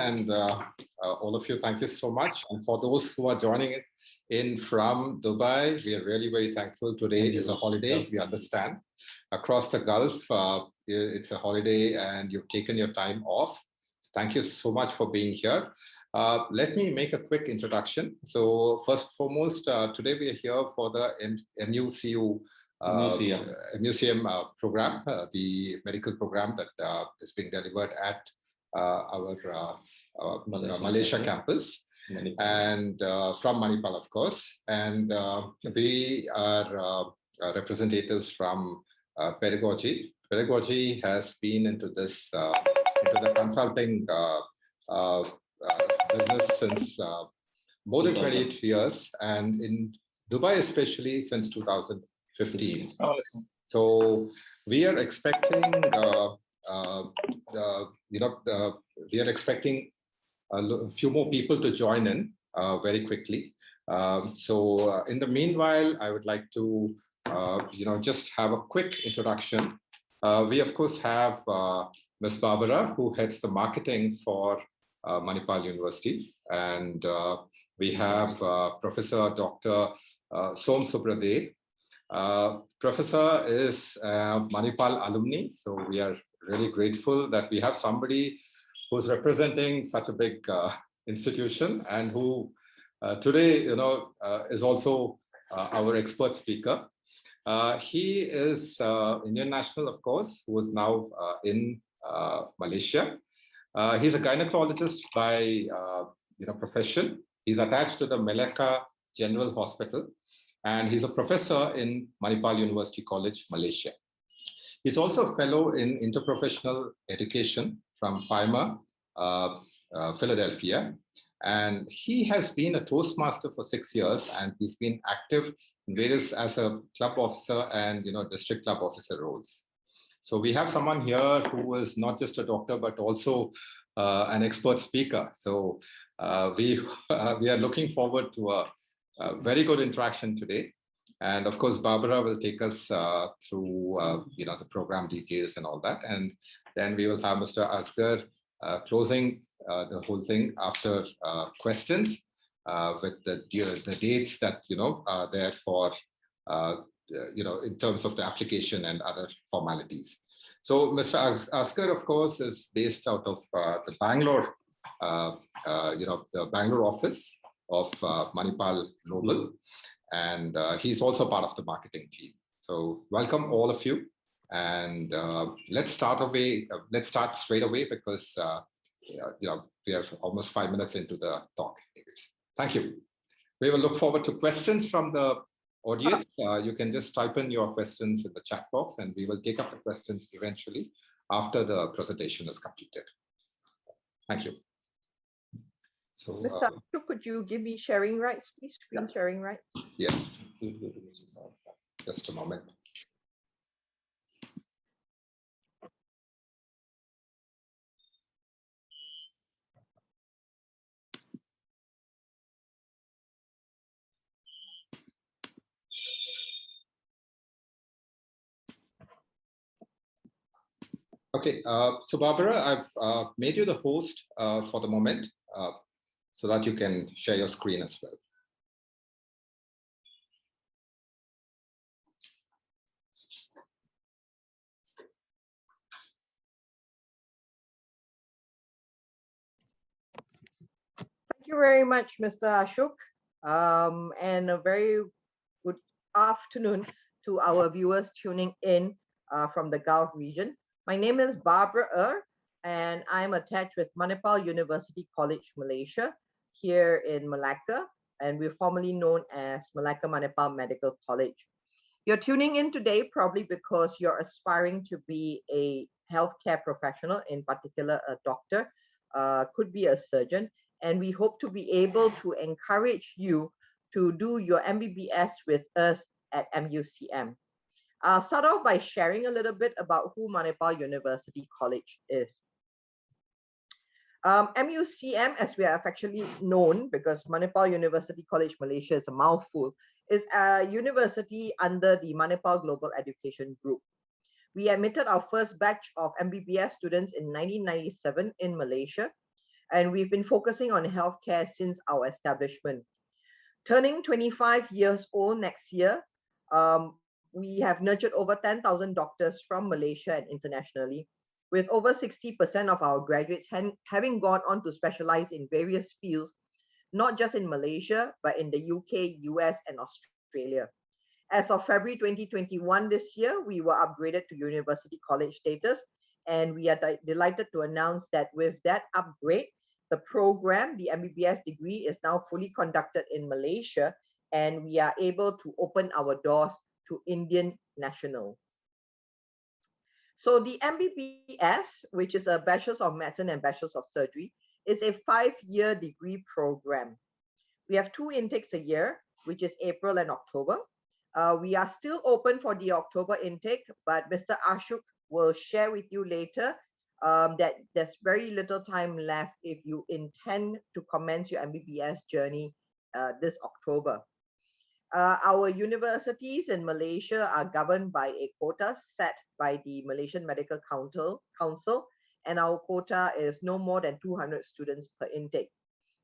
and all of you, thank you so much. And for those who are joining in from Dubai, we are really very thankful. Today is a holiday, we understand. Across the Gulf, it's a holiday and you've taken your time off. So thank you so much for being here. Let me make a quick introduction. So first and foremost, today we are here for the MUCU museum program, the medical program that is being delivered at our Malaysia campus, and from Manipal, of course. And we are representatives from Pedagogy. Pedagogy has been into this, into the consulting business since more than 28 years, and in Dubai especially since 2015. So we are expecting, we are expecting a few more people to join in very quickly. So in the meanwhile, I would like to, just have a quick introduction. We of course have Ms. Barbara, who heads the marketing for Manipal University, and we have Professor Dr. Som Subrade. Professor is Manipal alumni, so we are really grateful that we have somebody who's representing such a big institution and who today, is also our expert speaker. He is Indian national, of course, who is now in Malaysia. He's a gynecologist by profession. He's attached to the Melaka General Hospital, and he's a professor in Manipal University College, Malaysia. He's also a fellow in interprofessional education from FIMA, Philadelphia. And he has been a Toastmaster for 6 years, and he's been active in various as a club officer and district club officer roles. So we have someone here who is not just a doctor, but also an expert speaker. So we are looking forward to a very good interaction today. And of course, Barbara will take us through the program details and all that. And then we will have Mr. Asghar closing the whole thing after questions with the dates that are there for in terms of the application and other formalities. So Mr. Asghar, of course, is based out of the Bangalore, the Bangalore office of Manipal Global, and he's also part of the marketing team. So welcome all of you, and let's start straight away because we are almost 5 minutes into the talk. Thank you. We will look forward to questions from the audience. You can just type in your questions in the chat box, and we will take up the questions eventually after the presentation is completed. Thank you. So, Mr. Ashok, could you give me sharing rights, please? Screen sharing rights. Yes. Just a moment. Okay, so Barbara, I've made you the host for the moment so that you can share your screen as well. Thank you very much, Mr. Ashok, and a very good afternoon to our viewers tuning in from the Gulf region. My name is Barbara and I'm attached with Manipal University College, Malaysia, here in Malacca, and we're formerly known as Malacca Manipal Medical College. You're tuning in today probably because you're aspiring to be a healthcare professional, in particular a doctor, could be a surgeon, and we hope to be able to encourage you to do your MBBS with us at MUCM. I'll start off by sharing a little bit about who Manipal University College is. MUCM, as we are affectionately known, because Manipal University College Malaysia is a mouthful, is a university under the Manipal Global Education Group. We admitted our first batch of MBBS students in 1997 in Malaysia, and we've been focusing on healthcare since our establishment. Turning 25 years old next year, we have nurtured over 10,000 doctors from Malaysia and internationally, with over 60% of our graduates having gone on to specialize in various fields, not just in Malaysia, but in the UK, US, and Australia. As of February 2021 this year, we were upgraded to university college status, and we are delighted to announce that with that upgrade, the program, the MBBS degree, is now fully conducted in Malaysia, and we are able to open our doors to Indian nationals. So the MBBS, which is a Bachelor's of Medicine and Bachelor's of Surgery, is a 5-year degree program. We have 2 intakes a year, which is April and October. We are still open for the October intake, but Mr. Ashok will share with you later that there's very little time left if you intend to commence your MBBS journey this October. Our universities in Malaysia are governed by a quota set by the Malaysian Medical Council, and our quota is no more than 200 students per intake.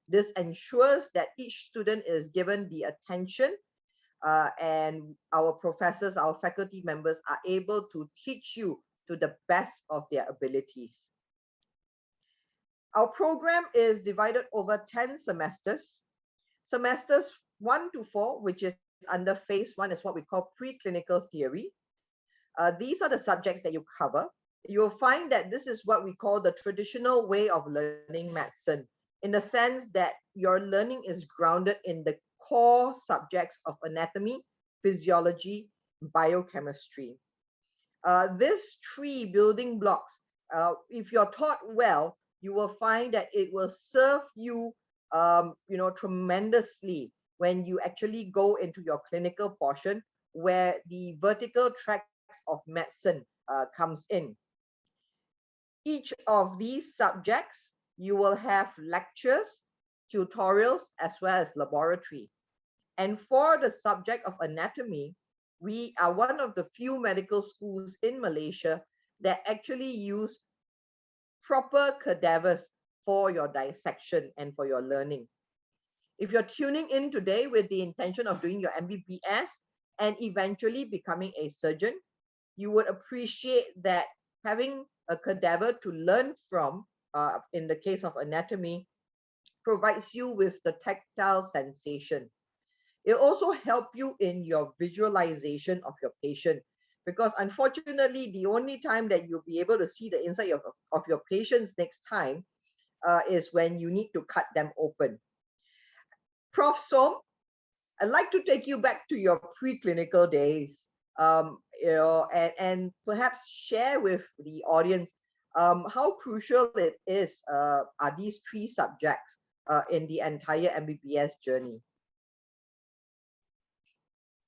This ensures that each student is given the attention and our professors, our faculty members are able to teach you to the best of their abilities. Our program is divided over 10 semesters. Semesters 1 to 4, which is under phase 1, is what we call preclinical theory. These are the subjects that you cover. You'll find that this is what we call the traditional way of learning medicine, in the sense that your learning is grounded in the core subjects of anatomy, physiology, biochemistry. These 3 building blocks, if you're taught well, you will find that it will serve you, tremendously when you actually go into your clinical portion, where the vertical tracks of medicine comes in. Each of these subjects, you will have lectures, tutorials, as well as laboratory. And for the subject of anatomy, we are one of the few medical schools in Malaysia that actually use proper cadavers for your dissection and for your learning. If you're tuning in today with the intention of doing your MBBS and eventually becoming a surgeon, you would appreciate that having a cadaver to learn from, in the case of anatomy, provides you with the tactile sensation. It also helps you in your visualization of your patient, because unfortunately, the only time that you'll be able to see the inside of your patients next time is when you need to cut them open. Prof. Som, I'd like to take you back to your preclinical days, and perhaps share with the audience how crucial it is, are these 3 subjects in the entire MBBS journey.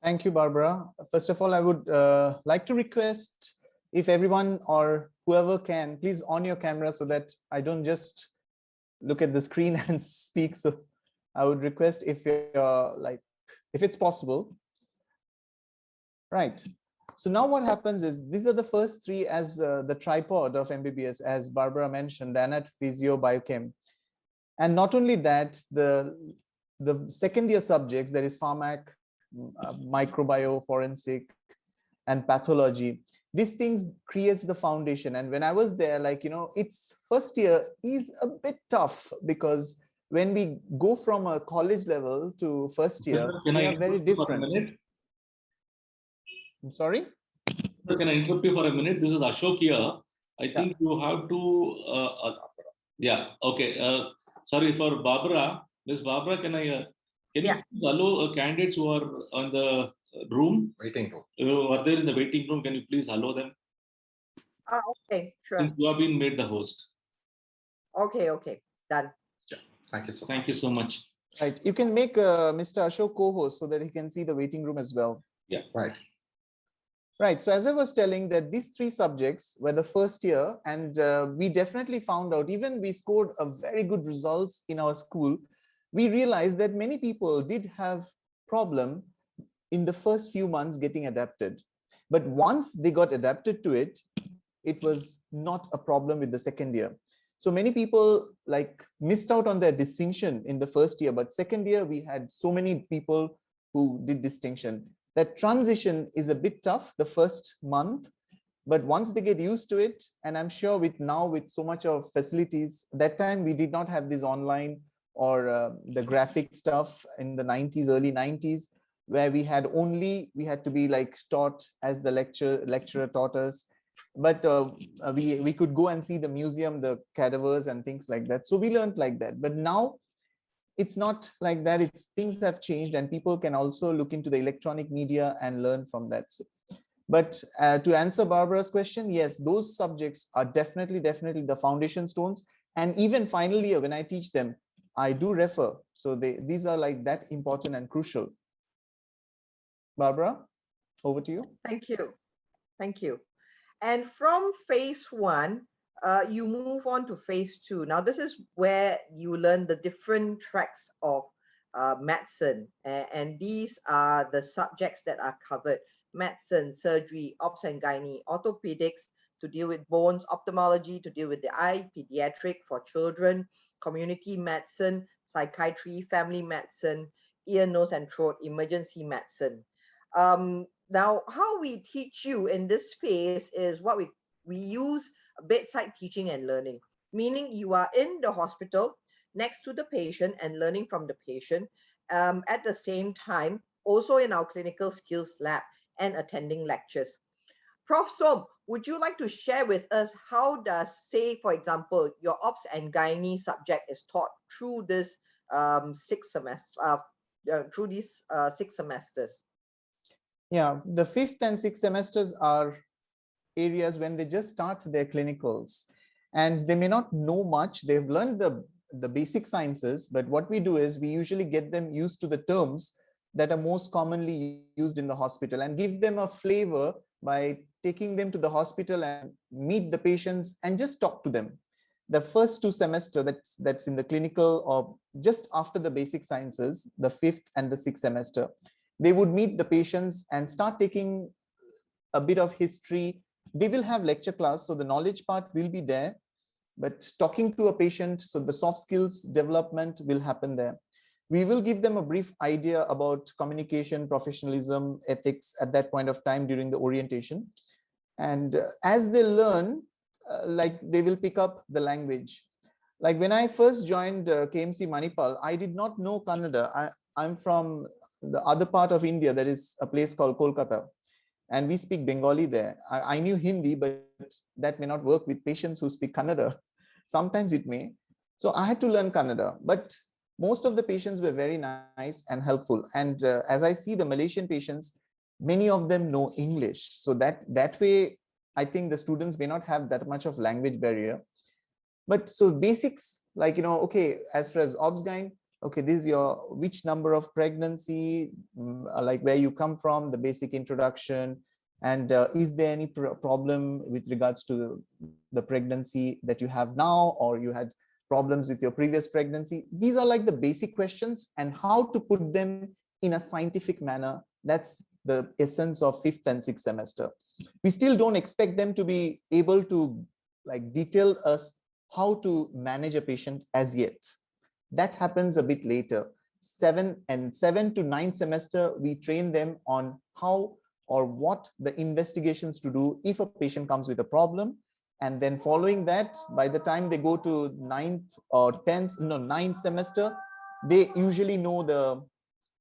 Thank you, Barbara. First of all, I would like to request if everyone or whoever can, please on your camera so that I don't just look at the screen and speak. So I would request if if it's possible. Right. So now what happens is these are the first 3 as the tripod of MBBS, as Barbara mentioned, the anat, physio, biochem. And not only that, the second year subjects, that is pharmac, microbio, forensic, and pathology. These things creates the foundation. And when I was there, it's first year is a bit tough, because when we go from a college level to first year, they are very different. I'm sorry? Can I interrupt you for a minute? This is Ashok here. I think you have to, yeah, okay. Sorry for Barbara. Miss Barbara, can you please allow candidates who are on the room? Waiting room. Who are there in the waiting room? Can you please allow them? Okay, sure. Since you have been made the host. Okay, done. Yeah. Thank you so much. Thank you so much. Right. You can make Mr. Ashok co-host so that he can see the waiting room as well. Yeah. Right. Right. So as I was telling, that these 3 subjects were the first year, and we definitely found out, even we scored a very good results in our school, we realized that many people did have problem in the first few months getting adapted. But once they got adapted to it, it was not a problem with the second year. So many people like missed out on their distinction in the first year, but second year we had so many people who did distinction. That transition is a bit tough the first month, but once they get used to it, and I'm sure with now with so much of facilities, that time we did not have this online or the graphic stuff in the 90s, early 90s, where we had to be like taught as the lecturer taught us. But we could go and see the museum, the cadavers and things like that. So we learned like that. But now it's not like that. It's things have changed, and people can also look into the electronic media and learn from that. But to answer Barbara's question, yes, those subjects are definitely the foundation stones. And even final year, when I teach them, I do refer. So these are like that important and crucial. Barbara, over to you. Thank you. Thank you. And from phase 1, you move on to phase 2. Now, this is where you learn the different tracks of medicine. And these are the subjects that are covered: medicine, surgery, obs and gynae, orthopedics to deal with bones, ophthalmology to deal with the eye, pediatric for children, community medicine, psychiatry, family medicine, ear, nose, and throat, emergency medicine. Now, how we teach you in this phase is what we use bedside teaching and learning, meaning you are in the hospital next to the patient and learning from the patient, at the same time also in our clinical skills lab and attending lectures. Prof. Som, would you like to share with us how does, say, for example, your obs and gynae subject is taught through this 6 semesters, through these 6 semesters? Yeah, the 5th and 6th semesters are areas when they just start their clinicals, and they may not know much. They've learned the basic sciences, but what we do is we usually get them used to the terms that are most commonly used in the hospital and give them a flavor by taking them to the hospital and meet the patients and just talk to them. The first 2 semesters, that's in the clinical or just after the basic sciences, the 5th and the 6th semester, they would meet the patients and start taking a bit of history. They will have lecture class, so the knowledge part will be there, but talking to a patient, so the soft skills development will happen there. We will give them a brief idea about communication, professionalism, ethics at that point of time during the orientation. And as they learn, like they will pick up the language. Like when I first joined KMC Manipal, I did not know Kannada. I'm from the other part of India, there is a place called Kolkata, and we speak Bengali there. I knew Hindi, but that may not work with patients who speak Kannada. Sometimes it may. So I had to learn Kannada, but most of the patients were very nice and helpful. And as I see the Malaysian patients, many of them know English. So that way, I think the students may not have that much of language barrier. But so basics, like, okay, as far as obs-gyn, okay, this is your which number of pregnancy, like where you come from, the basic introduction, and is there any problem with regards to the pregnancy that you have now, or you had problems with your previous pregnancy? These are like the basic questions, and how to put them in a scientific manner. That's the essence of 5th and 6th semester. We still don't expect them to be able to like detail us how to manage a patient as yet. That happens a bit later. 7 to 9 semester, we train them on how or what the investigations to do if a patient comes with a problem. And then following that, by the time they go to 9th semester, they usually know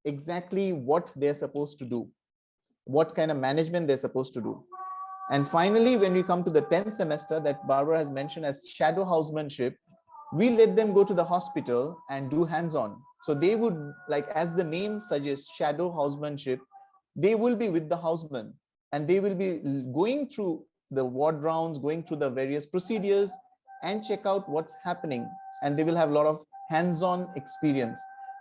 exactly what they're supposed to do, what kind of management they're supposed to do. And finally, when we come to the 10th semester that Barbara has mentioned as shadow housemanship, we let them go to the hospital and do hands-on. So they would, like as the name suggests, shadow housemanship, they will be with the houseman and they will be going through the ward rounds, going through the various procedures and check out what's happening. And they will have a lot of hands-on experience.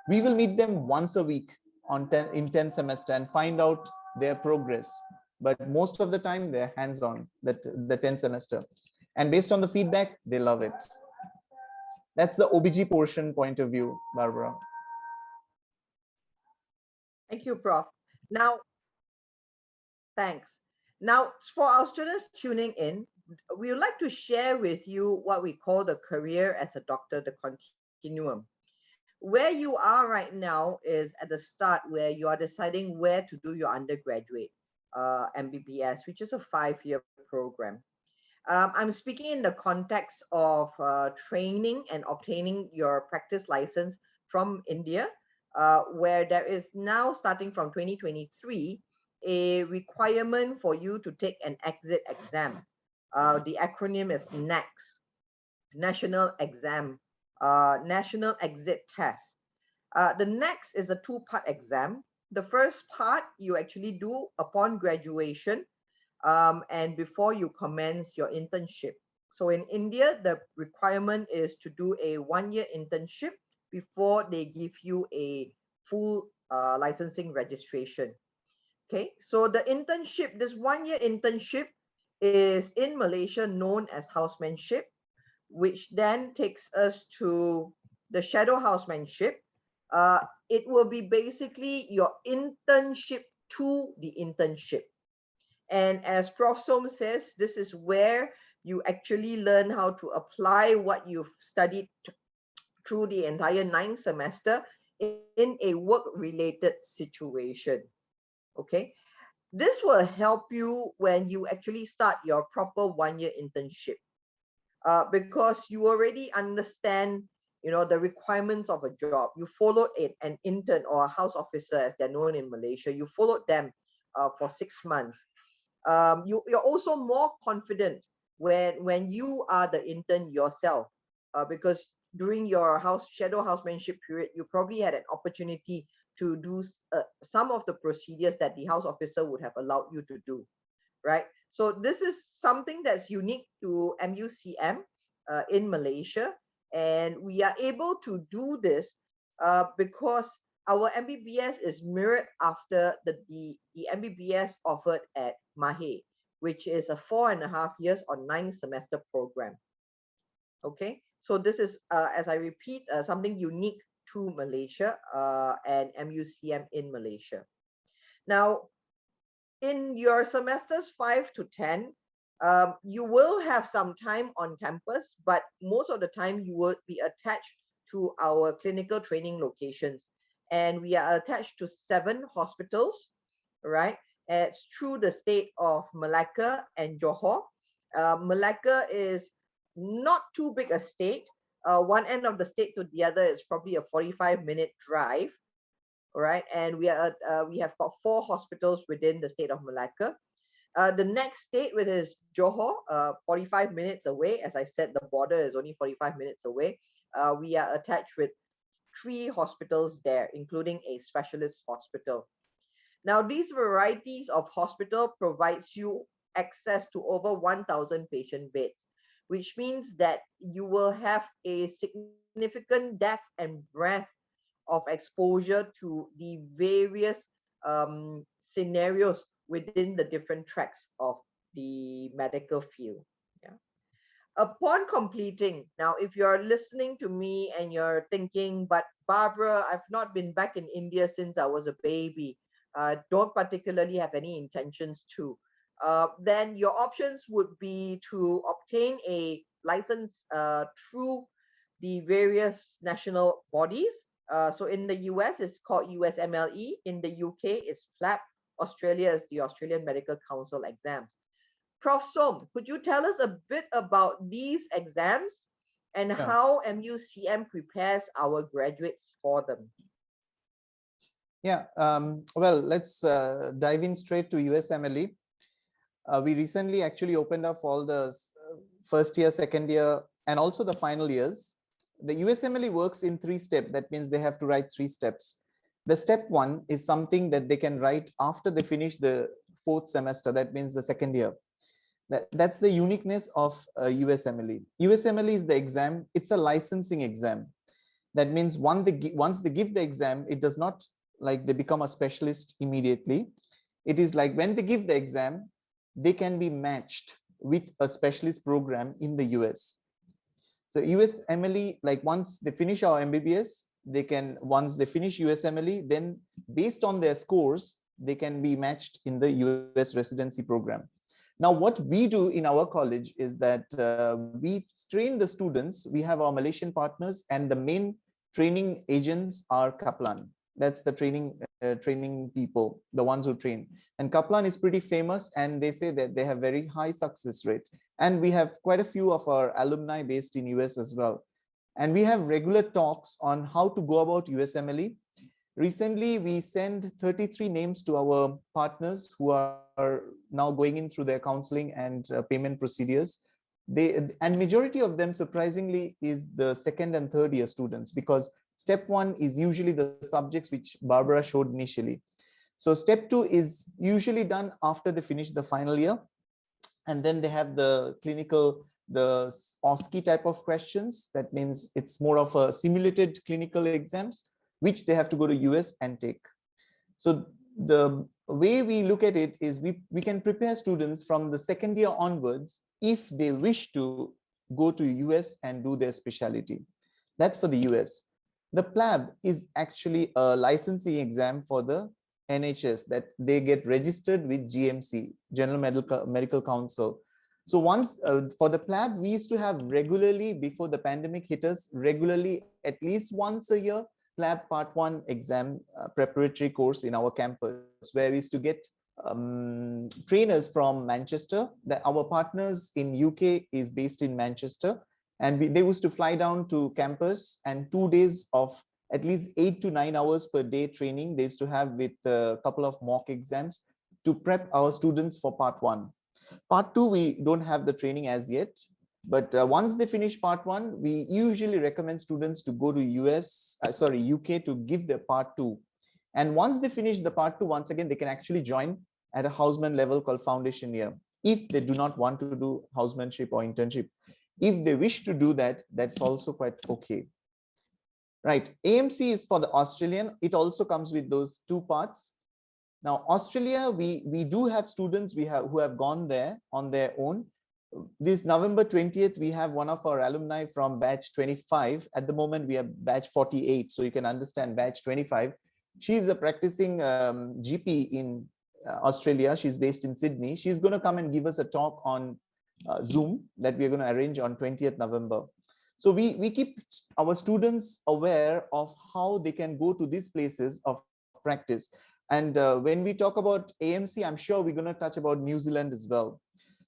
We will meet them once a week in 10th semester and find out their progress. But most of the time they're hands-on, the 10th semester. And based on the feedback, they love it. That's the OBG portion point of view, Barbara. Thank you, Prof. Now, thanks. Now, for our students tuning in, we would like to share with you what we call the career as a doctor, the continuum. Where you are right now is at the start where you are deciding where to do your undergraduate MBBS, which is a 5-year program. I'm speaking in the context of training and obtaining your practice license from India, where there is now, starting from 2023, a requirement for you to take an exit exam. The acronym is NEXT, National Exam, National Exit Test. The next is a 2-part exam. The first part you actually do upon graduation and before you commence your internship. So in India, the requirement is to do a 1-year internship before they give you a full licensing registration. Okay, so the internship, this 1-year internship is in Malaysia known as housemanship, which then takes us to the shadow housemanship. It will be basically your internship to the internship. And as Prof. Som says, this is where you actually learn how to apply what you've studied through the entire 9th semester in a work-related situation. Okay, this will help you when you actually start your proper 1-year internship, because you already understand, you know, the requirements of a job. You followed an intern or a house officer, as they're known in Malaysia. You followed them for 6 months. You're also more confident when you are the intern yourself, because during your shadow housemanship period, you probably had an opportunity to do some of the procedures that the house officer would have allowed you to do, right? So this is something that's unique to MUCM in Malaysia, and we are able to do this because our MBBS is mirrored after the MBBS offered at Mahe, which is a 4.5 years or 9 semester program. Okay, so this is, as I repeat, something unique to Malaysia and MUCM in Malaysia. Now, in your semesters 5 to 10, you will have some time on campus, but most of the time you will be attached to our clinical training locations. And we are attached to 7 hospitals, right? It's through the state of Malacca and Johor. Malacca is not too big a state. One end of the state to the other is probably a 45-minute drive, right? And we have got 4 hospitals within the state of Malacca. The next state, which is Johor, 45 minutes away. As I said, the border is only 45 minutes away. We are attached with 3 hospitals there, including a specialist hospital. Now, these varieties of hospital provides you access to over 1,000 patient beds, which means that you will have a significant depth and breadth of exposure to the various scenarios within the different tracks of the medical field. Yeah. Upon completing, now, if you're listening to me and you're thinking, but Barbara, I've not been back in India since I was a baby, don't particularly have any intentions to, then your options would be to obtain a license through the various national bodies. So in the US, it's called USMLE. In the UK, it's FLAP. Australia is the Australian Medical Council exams. Prof. Som, could you tell us a bit about these exams and how MUCM prepares our graduates for them? Yeah, well, let's dive in straight to USMLE. We recently actually opened up all the first year, second year, and also the final years. The USMLE works in 3 steps. That means they have to write 3 steps. The step 1 is something that they can write after they finish the 4th semester. That means the second year. That's the uniqueness of USMLE. USMLE is the exam. It's a licensing exam. That means once they give the exam, it does not like they become a specialist immediately. It is like when they give the exam, they can be matched with a specialist program in the US. So USMLE, like once they finish our MBBS, they can, once they finish USMLE, then based on their scores, they can be matched in the US residency program. Now, what we do in our college is that we train the students. We have our Malaysian partners, and the main training agents are Kaplan. That's the training people, the ones who train. And Kaplan is pretty famous, and they say that they have very high success rate. And we have quite a few of our alumni based in US as well. And we have regular talks on how to go about USMLE. Recently, we sent 33 names to our partners who are now going in through their counseling and payment procedures. And majority of them, surprisingly, is the second and third year students, because step one is usually the subjects which Barbara showed initially. So step two is usually done after they finish the final year. And then they have the clinical, the OSCE type of questions. That means it's more of a simulated clinical exams, which they have to go to US and take. So the way we look at it is we can prepare students from the second year onwards if they wish to go to US and do their specialty. That's for the US. The PLAB is actually a licensing exam for the NHS that they get registered with GMC, General Medical Council. So once for the PLAB, we used to have regularly, before the pandemic hit us, regularly at least once a year, PLAB Part 1 exam preparatory course in our campus, where we used to get trainers from Manchester. That our partners in UK is based in Manchester, and they used to fly down to campus, and 2 days of at least 8 to 9 hours per day training they used to have, with a couple of mock exams to prep our students for Part 1. Part 2, we don't have the training as yet. But once they finish Part 1, we usually recommend students to go to UK to give their Part 2. And once they finish the Part 2, once again, they can actually join at a houseman level called foundation year, if they do not want to do housemanship or internship. If they wish to do that, that's also quite okay. Right, AMC is for the Australian. It also comes with those 2 parts. Now, Australia, we do have students who have gone there on their own. This November 20th, we have one of our alumni from batch 25. At the moment, we have batch 48. So you can understand batch 25. She's a practicing GP in Australia. She's based in Sydney. She's going to come and give us a talk on Zoom that we're going to arrange on 20th November. So we keep our students aware of how they can go to these places of practice. And when we talk about AMC, I'm sure we're going to touch about New Zealand as well.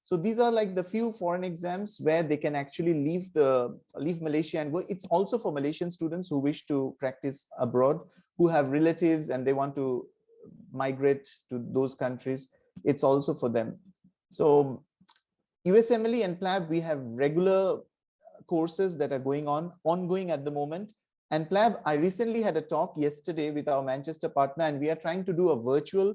So these are like the few foreign exams where they can actually leave Malaysia and go. It's also for Malaysian students who wish to practice abroad, who have relatives and they want to migrate to those countries. It's also for them. So USMLE and PLAB, we have regular courses that are ongoing at the moment. And PLAB, I recently had a talk yesterday with our Manchester partner, and we are trying to do a virtual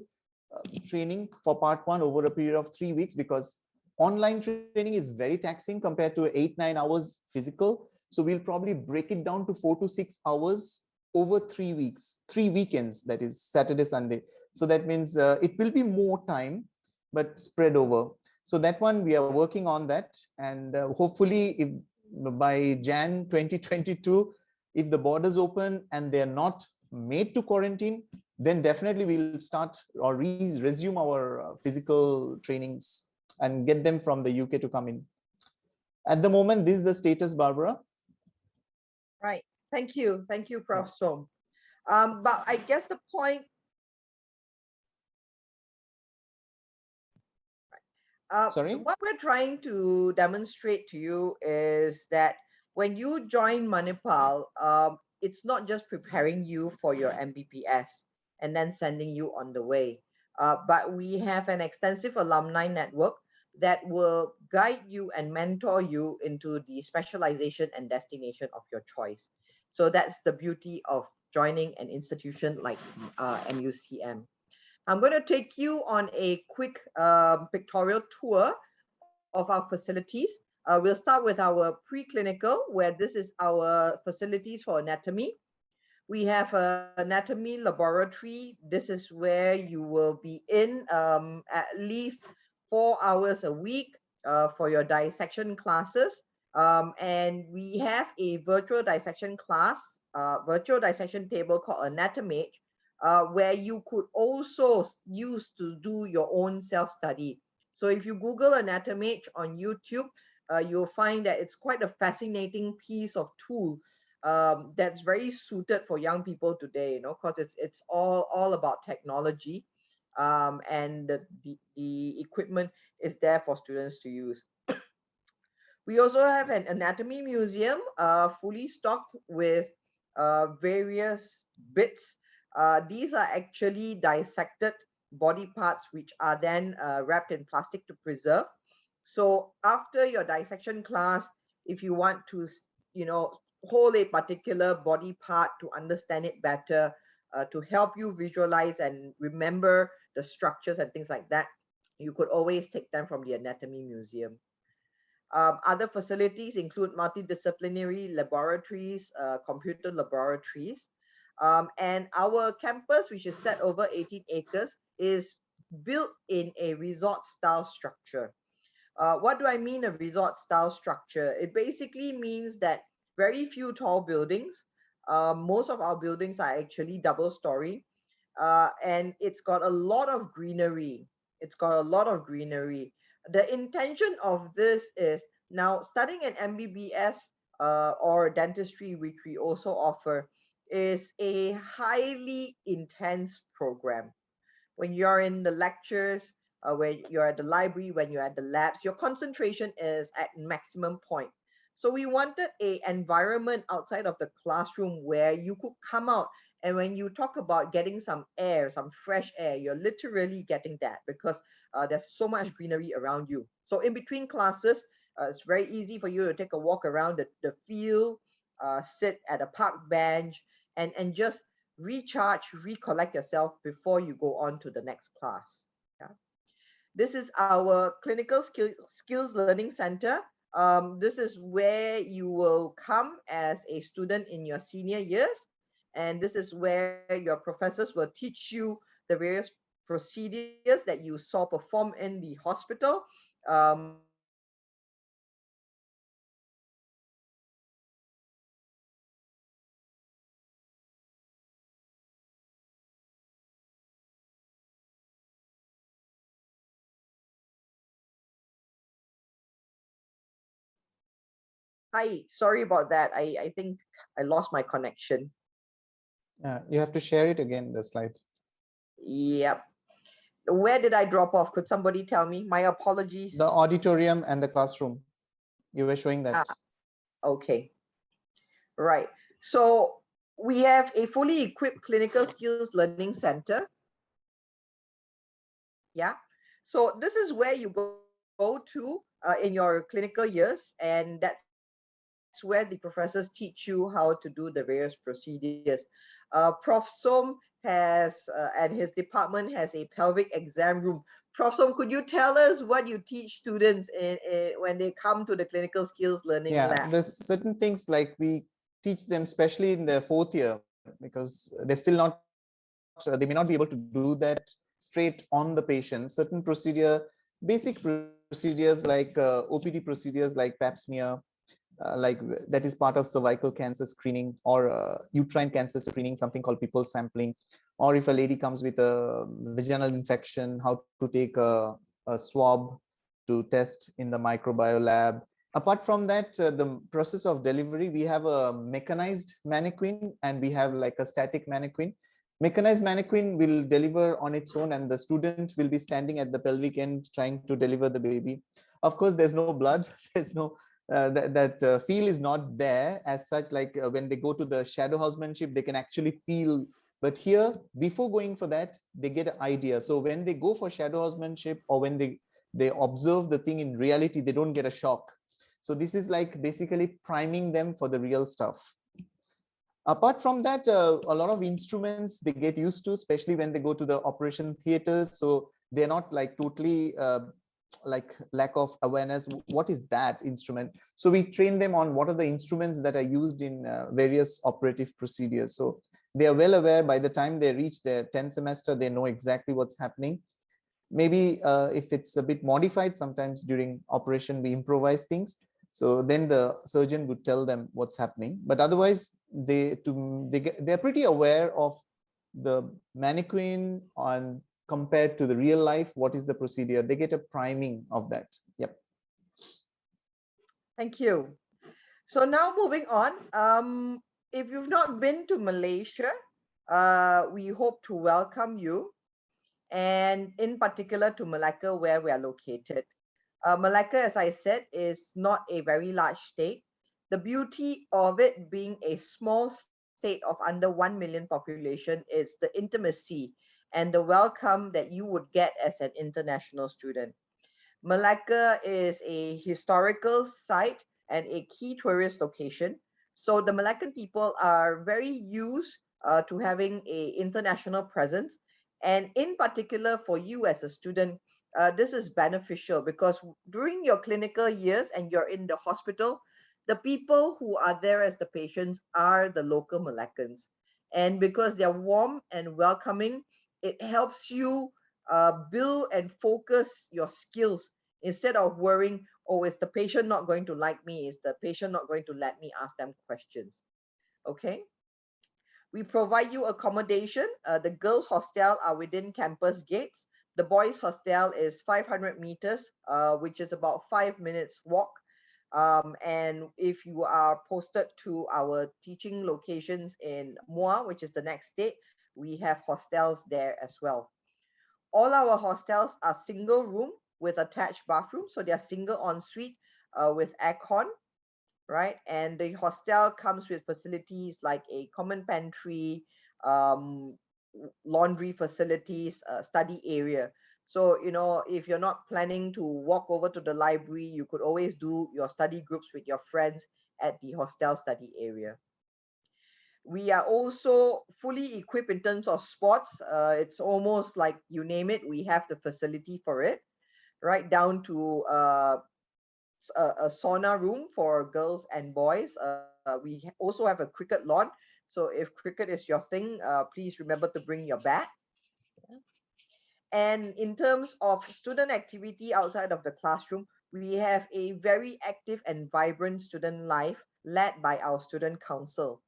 training for Part 1 over a period of 3 weeks, because online training is very taxing compared to 8-9 hours physical. So we'll probably break it down to 4 to 6 hours over 3 weeks, 3 weekends, that is Saturday, Sunday. So that means it will be more time, but spread over. So that one, we are working on that. And hopefully if by Jan 2022, if the borders open and they're not made to quarantine, then definitely we'll start or resume our physical trainings and get them from the UK to come in. At the moment, this is the status, Barbara. Right. Thank you, Prof. Som. But I guess the point. Sorry? What we're trying to demonstrate to you is that when you join Manipal, it's not just preparing you for your MBBS and then sending you on the way. But we have an extensive alumni network that will guide you and mentor you into the specialization and destination of your choice. So that's the beauty of joining an institution like MUCM. I'm going to take you on a quick pictorial tour of our facilities. We'll start with our preclinical, where this is our facilities for anatomy. We have an anatomy laboratory. This is where you will be in at least 4 hours a week for your dissection classes. And we have a virtual dissection class, virtual dissection table called Anatomage, where you could also use to do your own self-study. So if you Google anatomy on YouTube, you'll find that it's quite a fascinating piece of tool that's very suited for young people today, because it's all about technology, and the equipment is there for students to use. We also have an anatomy museum, fully stocked with various bits. These are actually dissected body parts, which are then wrapped in plastic to preserve. So after your dissection class, if you want to, hold a particular body part to understand it better, to help you visualize and remember the structures and things like that, you could always take them from the anatomy museum. Other facilities include multidisciplinary laboratories, computer laboratories, and our campus, which is set over 18 acres, is built in a resort style structure. What do I mean a resort style structure? It basically means that very few tall buildings. Most of our buildings are actually double story, and it's got a lot of greenery. The intention of this is, now studying an MBBS or dentistry, which we also offer, is a highly intense program. When you're in the lectures, when you're at the library, when you're at the labs, your concentration is at maximum point. So we wanted a environment outside of the classroom where you could come out, and when you talk about getting some air, some fresh air, you're literally getting that, because there's so much greenery around you. So in between classes, it's very easy for you to take a walk around the field, sit at a park bench, and just recharge, recollect yourself before you go on to the next class. Yeah. This is our clinical skills learning center. This is where you will come as a student in your senior years, and this is where your professors will teach you the various procedures that you saw performed in the hospital. Hi, sorry about that. I think I lost my connection. You have to share it again, the slide. Yep. Where did I drop off? Could somebody tell me? My apologies. The auditorium and the classroom. You were showing that. Okay. Right. So we have a fully equipped clinical skills learning center. Yeah. So this is where you go to in your clinical years, and that's where the professors teach you how to do the various procedures. Prof. Som has, and his department has a pelvic exam room. Prof. Som, could you tell us what you teach students when they come to the clinical skills learning lab? There's certain things like we teach them, especially in the 4th year, because they're still not, they may not be able to do that straight on the patient. Certain basic procedures like OPD procedures like pap smear, like that is part of cervical cancer screening, or uterine cancer screening, something called people sampling. Or if a lady comes with a vaginal infection, how to take a swab to test in the microbiome lab. Apart from that, the process of delivery, we have a mechanized mannequin and we have like a static mannequin. Mechanized mannequin will deliver on its own, and the student will be standing at the pelvic end trying to deliver the baby. Of course, there's no blood, there's no that feel is not there as such. Like when they go to the shadow housemanship, they can actually feel. But here, before going for that, they get an idea. So when they go for shadow housemanship, or when they observe the thing in reality, they don't get a shock. So this is like basically priming them for the real stuff. Apart from that, a lot of instruments they get used to, especially when they go to the operation theaters. So they're not like totally like lack of awareness. What is that instrument? So we train them on what are the instruments that are used in various operative procedures. So they are well aware. By the time they reach their 10th semester, they know exactly what's happening. Maybe if it's a bit modified, sometimes during operation we improvise things. So then the surgeon would tell them what's happening. But otherwise, they're pretty aware of the mannequin compared to the real life, what is the procedure. They get a priming of that. Yep. Thank you. So now moving on, if you've not been to Malaysia, we hope to welcome you, and in particular to Malacca, where we are located. Malacca, as I said, is not a very large state. The beauty of it being a small state of under 1 million population is the intimacy and the welcome that you would get as an international student. Malacca is a historical site and a key tourist location. So the Malaccan people are very used to having a international presence. And in particular for you as a student, this is beneficial because during your clinical years and you're in the hospital, the people who are there as the patients are the local Malaccans. And because they're warm and welcoming, it helps you build and focus your skills instead of worrying, oh, is the patient not going to like me? Is the patient not going to let me ask them questions? Okay. We provide you accommodation. The girls' hostel are within campus gates. The boys' hostel is 500 meters, which is about 5 minutes walk. And if you are posted to our teaching locations in Muar, which is the next state, we have hostels there as well. All our hostels are single room with attached bathroom. So they are single ensuite with aircon, right? And the hostel comes with facilities like a common pantry, laundry facilities, study area. So, you know, if you're not planning to walk over to the library, you could always do your study groups with your friends at the hostel study area. We are also fully equipped in terms of sports. It's almost like you name it, we have the facility for it, right down to a sauna room for girls and boys. We also have a cricket lawn. So if cricket is your thing, please remember to bring your bat. And in terms of student activity outside of the classroom, we have a very active and vibrant student life led by our student council.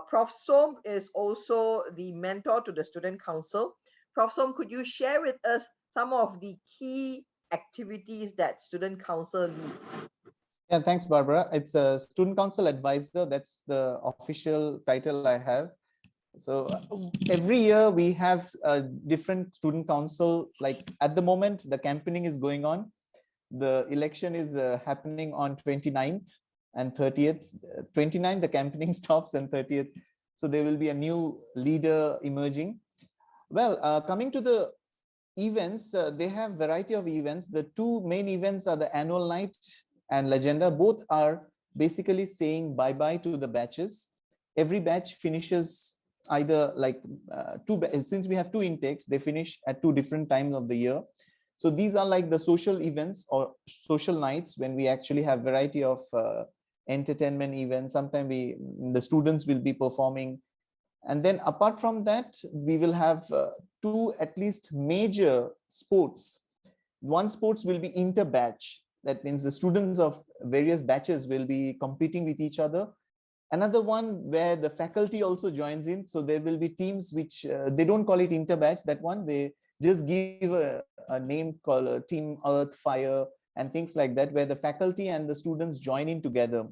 Prof. Som is also the mentor to the student council. Prof. Som, could you share with us some of the key activities that student council leads? Yeah, thanks, Barbara. It's a student council advisor. That's the official title I have. So every year we have a different student council. Like at the moment, the campaigning is going on. The election is happening on 29th and 30th. 29th, the campaigning stops, and 30th. So there will be a new leader emerging. Well, coming to the events, they have variety of events. The two main events are the annual night and Legenda. Both are basically saying bye-bye to the batches. Every batch finishes either like since we have two intakes, they finish at two different times of the year. So these are like the social events or social nights when we actually have variety of entertainment events. Sometimes the students will be performing. And then apart from that, we will have two at least major sports. One sports will be inter-batch. That means the students of various batches will be competing with each other. Another one where the faculty also joins in. So there will be teams which they don't call it inter-batch. That one, they just give a name called Team Earth, Fire, and things like that, where the faculty and the students join in together.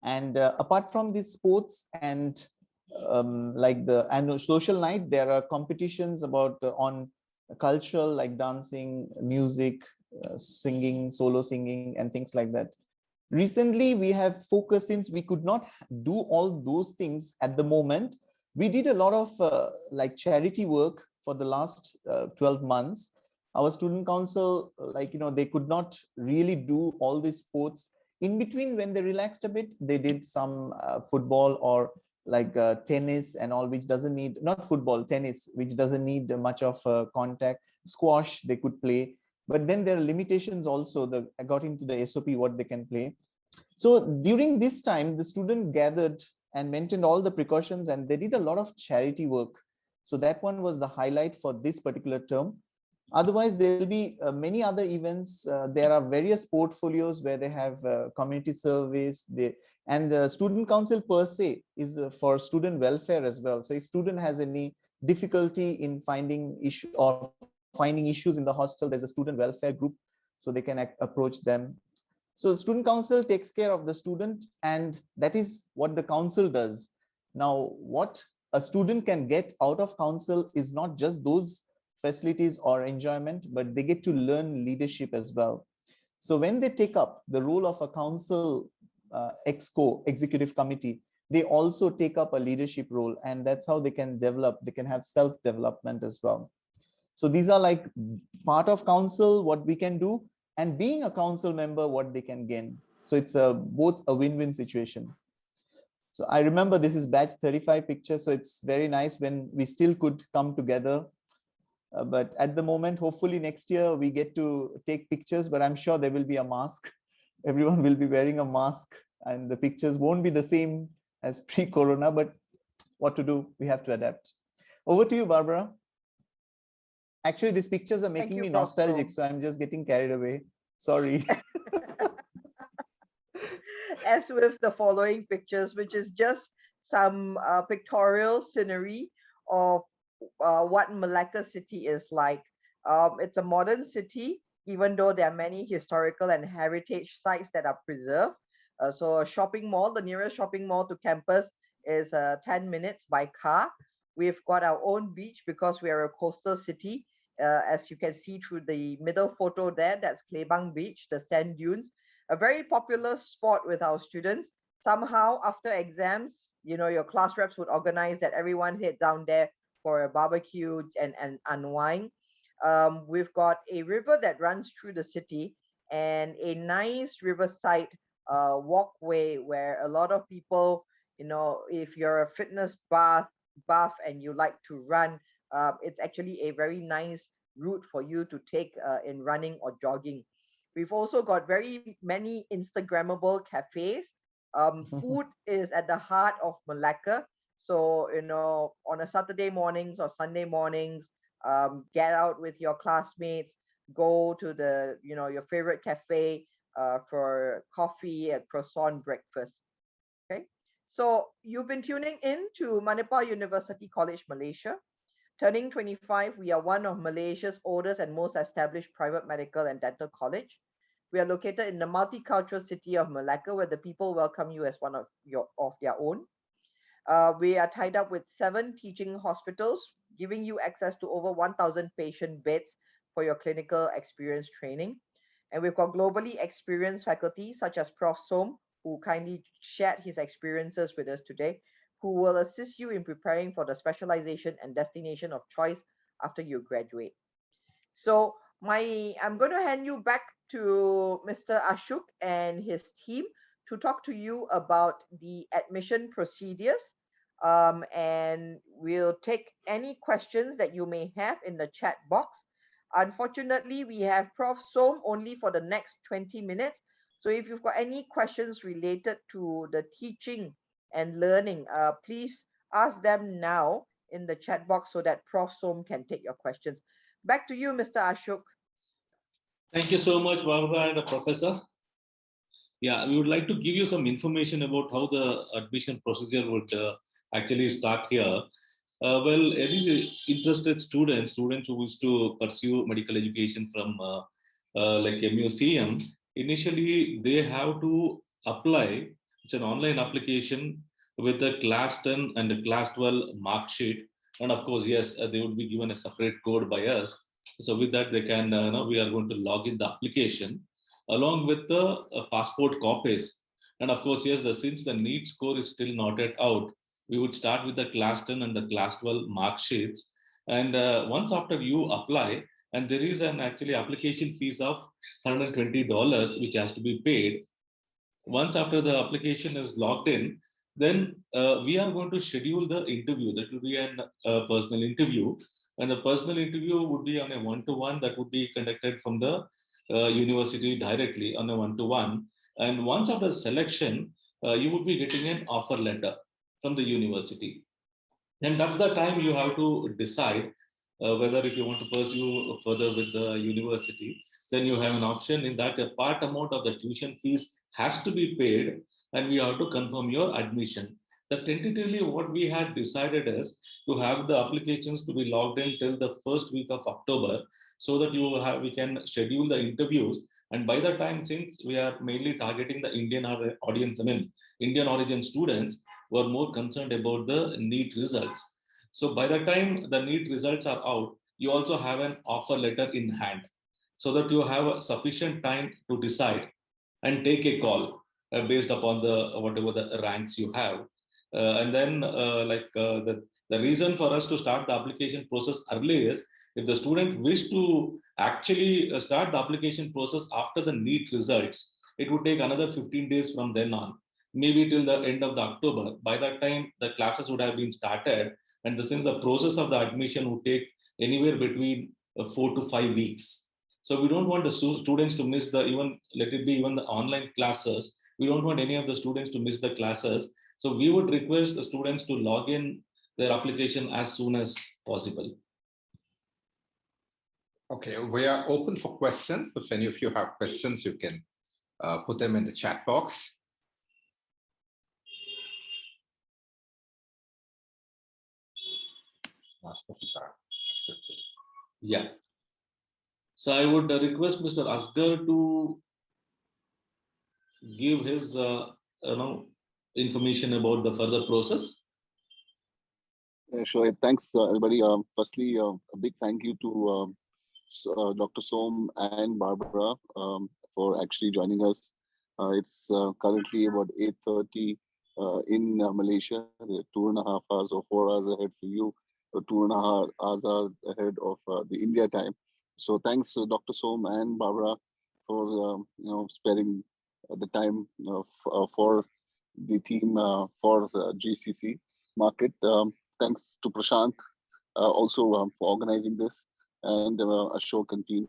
And apart from these sports and like the annual social night, there are competitions about on cultural, like dancing, music, singing, solo singing, and things like that. Recently, we have focused, since we could not do all those things at the moment, we did a lot of like charity work for the last 12 months. Our student council, like, you know, they could not really do all these sports. In between, when they relaxed a bit, they did some football or like tennis and all, which doesn't need, not football, tennis, which doesn't need much of contact. Squash, they could play. But then there are limitations also, according to the SOP, what they can play. So during this time, the student gathered and maintained all the precautions, and they did a lot of charity work. So that one was the highlight for this particular term. Otherwise, there will be many other events. There are various portfolios where they have community service. And the student council per se is for student welfare as well. So if student has any difficulty in finding issues in the hostel, there's a student welfare group, so they can approach them. So student council takes care of the student, and that is what the council does. Now, what a student can get out of council is not just those facilities or enjoyment, but they get to learn leadership as well. So when they take up the role of a council exco, executive committee, they also take up a leadership role, and that's how they can develop, they can have self-development as well. So these are like part of council, what we can do, and being a council member, what they can gain. So it's both a win-win situation. So I remember this is batch 35 pictures. So it's very nice when we still could come together. But at the moment, hopefully next year we get to take pictures, but I'm sure there will be a mask. Everyone will be wearing a mask and the pictures won't be the same as pre-corona, but what to do? We have to adapt. Over to you, Barbara. Actually, these pictures are making me nostalgic, so I'm just getting carried away. Sorry. As with the following pictures, which is just some pictorial scenery of what Malacca city is like. It's a modern city, even though there are many historical and heritage sites that are preserved. So a shopping mall, the nearest shopping mall to campus is 10 minutes by car. We've got our own beach because we are a coastal city. As you can see through the middle photo there, that's Klebang Beach, the sand dunes, a very popular spot with our students. Somehow after exams, you know, your class reps would organize that everyone head down there for a barbecue and unwind. We've got a river that runs through the city and a nice riverside walkway where a lot of people, you know, if you're a fitness buff and you like to run, it's actually a very nice route for you to take in running or jogging. We've also got very many Instagrammable cafes. Food is at the heart of Malacca. So, you know, on a Saturday mornings or Sunday mornings, get out with your classmates, go to the, you know, your favorite cafe for coffee and croissant breakfast. Okay. So you've been tuning in to Manipal University College, Malaysia. Turning 25, we are one of Malaysia's oldest and most established private medical and dental college. We are located in the multicultural city of Malacca, where the people welcome you as one of their own. We are tied up with 7 teaching hospitals, giving you access to over 1,000 patient beds for your clinical experience training. And we've got globally experienced faculty such as Prof. Som, who kindly shared his experiences with us today, who will assist you in preparing for the specialization and destination of choice after you graduate. So I'm going to hand you back to Mr. Ashok and his team to talk to you about the admission procedures. And we'll take any questions that you may have in the chat box. Unfortunately, we have Prof. Som only for the next 20 minutes. So if you've got any questions related to the teaching and learning, please ask them now in the chat box so that Prof. Som can take your questions. Back to you, Mr. Ashok. Thank you so much, Barbara and Professor. Yeah, we would like to give you some information about how the admission procedure would actually start here. Well, any interested students who wish to pursue medical education from like MUCM, initially they have to apply. It's an online application with the class 10 and the class 12 mark sheet. And of course, yes, they would be given a separate code by us. So with that, they can, we are going to log in the application along with the passport copies. And of course, yes, since the NEET score is still not yet out, we would start with the class 10 and the class 12 mark sheets. And once after you apply, and there is an actually application fees of $120, which has to be paid. Once after the application is logged in, then we are going to schedule the interview. That will be a personal interview. And the personal interview would be on a one-to-one that would be conducted from the university directly on a one-to-one. And once after selection, you would be getting an offer letter from the university. And that's the time you have to decide whether if you want to pursue further with the university, then you have an option in that a part amount of the tuition fees has to be paid and we have to confirm your admission. that tentatively what we had decided is to have the applications to be logged in till the first week of October, so that we can schedule the interviews. And by the time, since we are mainly targeting the Indian audience, I mean, Indian origin students who are more concerned about the NEET results. So by the time the NEET results are out, you also have an offer letter in hand, so that you have sufficient time to decide and take a call based upon the whatever the ranks you have. And then the reason for us to start the application process early is, if the student wish to actually start the application process after the NEET results, it would take another 15 days from then on, maybe till the end of the October. By that time, the classes would have been started, and since the process of the admission would take anywhere between 4 to 5 weeks. So we don't want the students to miss the, even let it be even the online classes. We don't want any of the students to miss the classes. So we would request the students to log in their application as soon as possible. Okay, we are open for questions. If any of you have questions, you can put them in the chat box. Yeah. So I would request Mr. Asgar to give his information about the further process. Sure. Thanks, everybody. Firstly, a big thank you to Dr. Som and Barbara for actually joining us. It's currently about 8:30 in Malaysia. 2.5 hours or 4 hours ahead for you. 2.5 hours ahead of the India time. So thanks, Dr. Som and Barbara, for sparing the time for the team for GCC market. Thanks to Prashant also for organizing this, and Ashok and team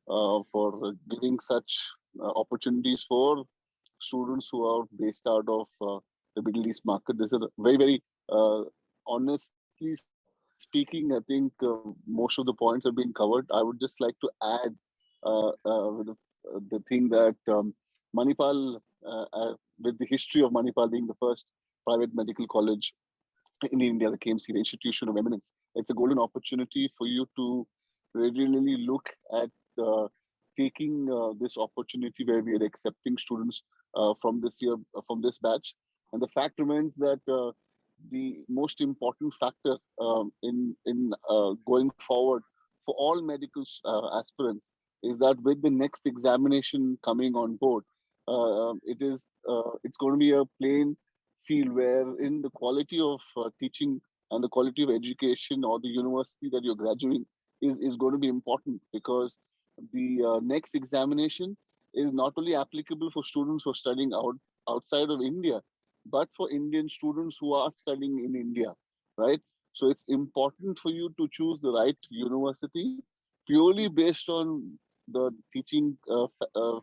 for giving such opportunities for students who are based out of the Middle East market. This is a very, very honestly speaking, I think most of the points have been covered. I would just like to add the thing that Manipal, with the history of Manipal being the first private medical college in India, the KMC, the Institution of Eminence, it's a golden opportunity for you to really look at taking this opportunity where we are accepting students from this year, from this batch. And the fact remains that the most important factor in going forward for all medical aspirants is that with the next examination coming on board, it's going to be a plain field where in the quality of teaching and the quality of education or the university that you're graduating is going to be important, because the next examination is not only applicable for students who are studying outside of India, but for Indian students who are studying in India, right? So it's important for you to choose the right university purely based on the teaching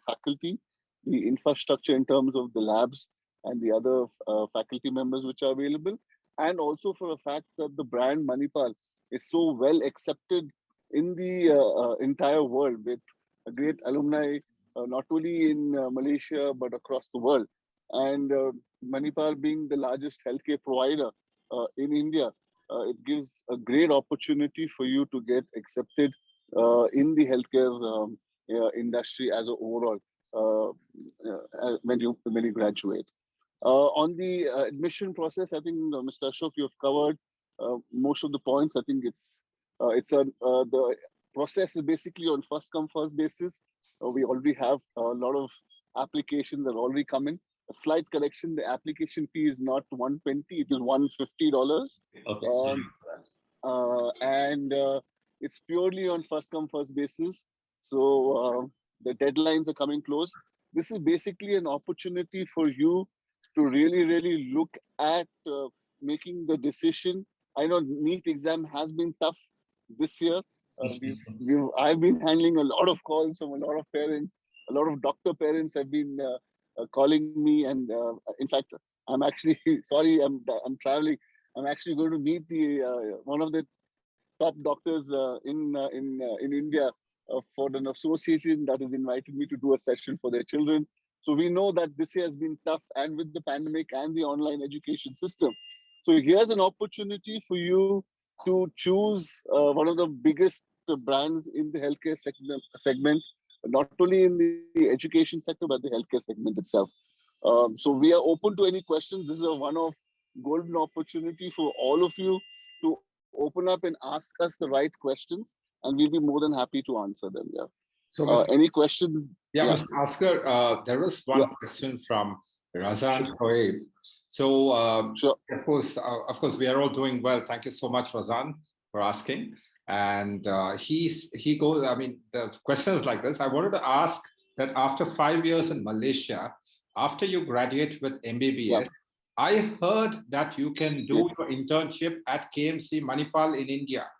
faculty, the infrastructure in terms of the labs and the other faculty members which are available, and also for the fact that the brand Manipal is so well accepted in the entire world, with a great alumni, not only in Malaysia, but across the world. And Manipal being the largest healthcare provider in India, it gives a great opportunity for you to get accepted in the healthcare industry as an overall when you graduate. On the admission process, I think Mr. Ashok, you have covered most of the points. I think the process is basically on first come first basis. We already have a lot of applications that already come in. A slight correction: the application fee is not $120; it is $150. Okay. And it's purely on first come first basis. So the deadlines are coming close. This is basically an opportunity for you to really look at making the decision. I know NEET exam has been tough this year. I've been handling a lot of calls from a lot of parents. A lot of doctor parents have been calling me, and in fact, I'm actually sorry, I'm traveling. I'm actually going to meet the one of the top doctors in India for an association that has invited me to do a session for their children. So we know that this year has been tough, and with the pandemic and the online education system. So here's an opportunity for you to choose one of the biggest brands in the healthcare segment, not only in the education sector, but the healthcare segment itself. So we are open to any questions. This is a one-off golden opportunity for all of you to open up and ask us the right questions, and we'll be more than happy to answer them. Yeah. So, any questions? Yeah, Mr. Oscar, there was one question from Razan Hoeb. So, Sure. of course, we are all doing well. Thank you so much, Razan, for asking. And he goes, I mean, the question is like this. I wanted to ask that after 5 years in Malaysia, after you graduate with MBBS, I heard that you can do your internship at KMC Manipal in India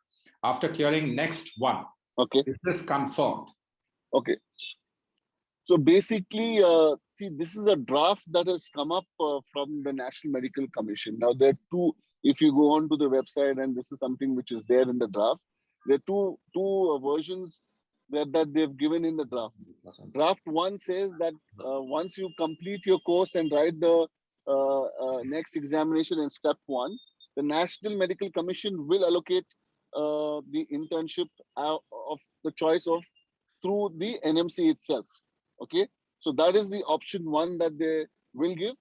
after clearing next one. Okay. Is this confirmed? Okay. So basically, see, this is a draft that has come up from the National Medical Commission. Now, there are two, if you go on to the website, and this is something which is there in the draft, there are two versions that they've given in the draft. Draft one says that once you complete your course and write the next examination in step 1, the National Medical Commission will allocate the internship of the choice of through the NMC itself. Okay, so that is the option 1 that they will give.